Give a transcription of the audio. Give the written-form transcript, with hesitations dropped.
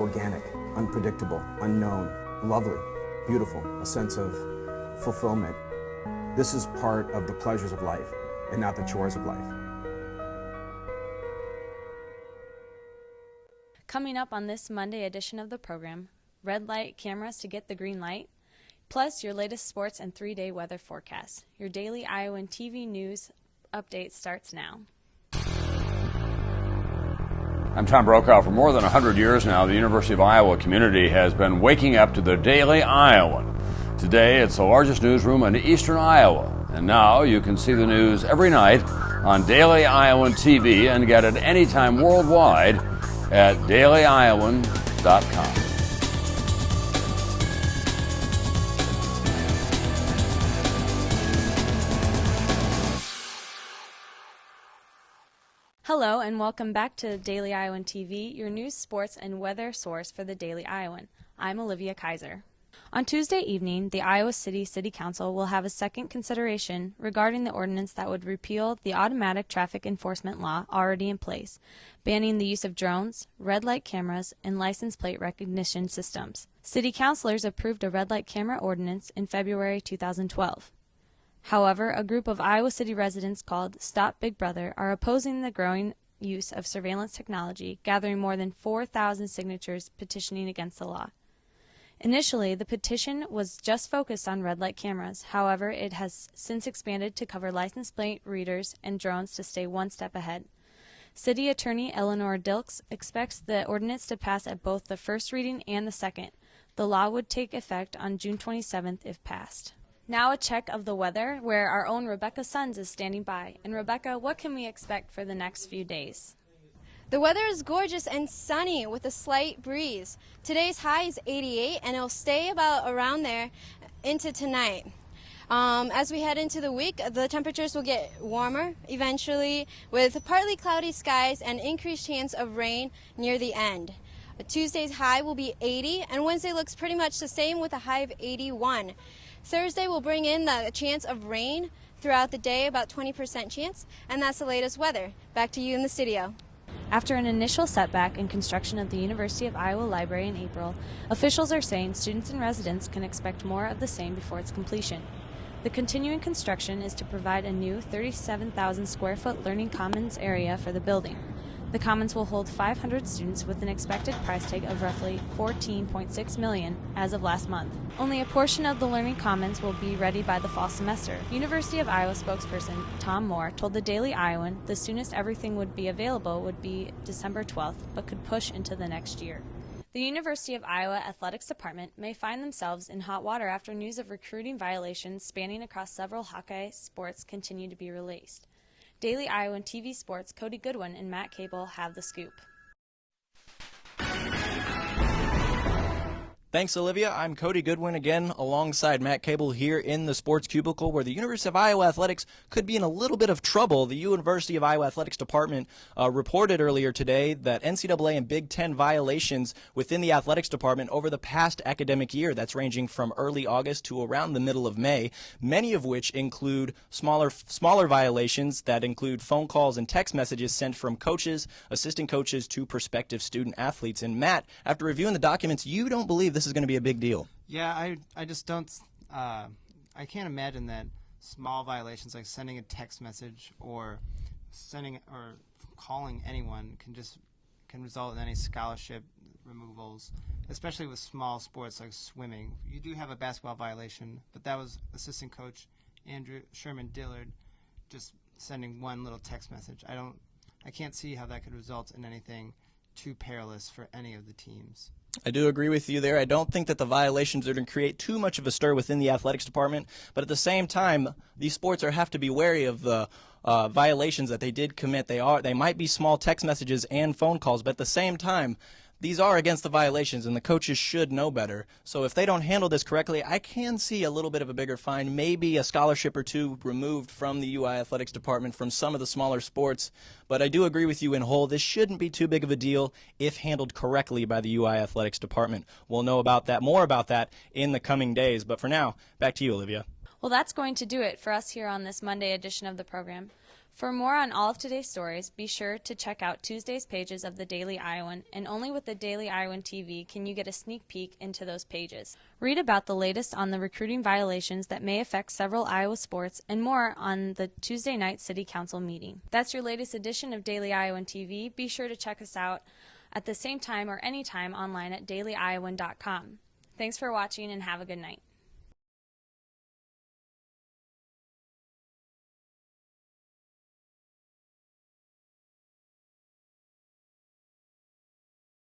organic, unpredictable, unknown, lovely, beautiful, a sense of fulfillment. This is part of the pleasures of life and not the chores of life. Coming up on this Monday edition of the program, red light cameras to get the green light, plus your latest sports and 3-day weather forecast. Your daily Iowan TV news update starts now. I'm Tom Brokaw. For more than 100 years now, the University of Iowa community has been waking up to the Daily Iowan. Today, it's the largest newsroom in eastern Iowa. And now you can see the news every night on Daily Iowan TV and get it anytime worldwide at dailyiowan.com. Hello and welcome back to Daily Iowan TV, your news, sports, and weather source for the Daily Iowan. I'm Olivia Kaiser. On Tuesday evening, the Iowa City Council will have a second consideration regarding the ordinance that would repeal the automatic traffic enforcement law already in place, banning the use of drones, red light cameras, and license plate recognition systems. City councilors approved a red light camera ordinance in February 2012. However, a group of Iowa City residents called Stop Big Brother are opposing the growing use of surveillance technology, gathering more than 4,000 signatures petitioning against the law. Initially, the petition was just focused on red light cameras. However, it has since expanded to cover license plate readers and drones to stay one step ahead. City Attorney Eleanor Dilks expects the ordinance to pass at both the first reading and the second. The law would take effect on June 27th if passed. Now a check of the weather, where our own Rebekah Sons is standing by. And Rebekah, what can we expect for the next few days? The weather is gorgeous and sunny with a slight breeze. Today's high is 88 and it'll stay about around there into tonight. As we head into the week, the temperatures will get warmer eventually with partly cloudy skies and increased chance of rain near the end. Tuesday's high will be 80 and Wednesday looks pretty much the same with a high of 81. Thursday will bring in the chance of rain throughout the day, about 20% chance, and that's the latest weather. Back to you in the studio. After an initial setback in construction of the University of Iowa Library in April, officials are saying students and residents can expect more of the same before its completion. The continuing construction is to provide a new 37,000 square foot learning commons area for the building. The commons will hold 500 students with an expected price tag of roughly $14.6 million as of last month. Only a portion of the learning commons will be ready by the fall semester. University of Iowa spokesperson Tom Moore told the Daily Iowan the soonest everything would be available would be December 12th, but could push into the next year. The University of Iowa Athletics Department may find themselves in hot water after news of recruiting violations spanning across several Hawkeye sports continue to be released. Daily Iowan TV Sports' Cody Goodwin and Matt Cable have the scoop. Thanks, Olivia. I'm Cody Goodwin again alongside Matt Cable here in the Sports Cubicle where the University of Iowa Athletics could be in a little bit of trouble. The University of Iowa Athletics Department reported earlier today that NCAA and Big Ten violations within the Athletics Department over the past academic year, that's ranging from early August to around the middle of May, many of which include smaller violations that include phone calls and text messages sent from coaches, assistant coaches to prospective student athletes. And Matt, after reviewing the documents, you don't believe this is going to be a big deal. Yeah, I just don't, I can't imagine that small violations like sending a text message or calling anyone can result in any scholarship removals, especially with small sports like swimming. You do have a basketball violation, but that was assistant coach Andrew Sherman Dillard just sending one little text message. I can't see how that could result in anything too perilous for any of the teams. I do agree with you there. I don't think that the violations are going to create too much of a stir within the athletics department, but at the same time, these sports have to be wary of the violations that they did commit. They might be small text messages and phone calls, but at the same time, these are against the violations, and the coaches should know better. So if they don't handle this correctly, I can see a little bit of a bigger fine, maybe a scholarship or two removed from the UI Athletics Department from some of the smaller sports. But I do agree with you in whole. This shouldn't be too big of a deal if handled correctly by the UI Athletics Department. We'll know more about that in the coming days. But for now, back to you, Olivia. Well, that's going to do it for us here on this Monday edition of the program. For more on all of today's stories, be sure to check out Tuesday's pages of the Daily Iowan, and only with the Daily Iowan TV can you get a sneak peek into those pages. Read about the latest on the recruiting violations that may affect several Iowa sports and more on the Tuesday night City Council meeting. That's your latest edition of Daily Iowan TV. Be sure to check us out at the same time or anytime online at dailyiowan.com. Thanks for watching and have a good night.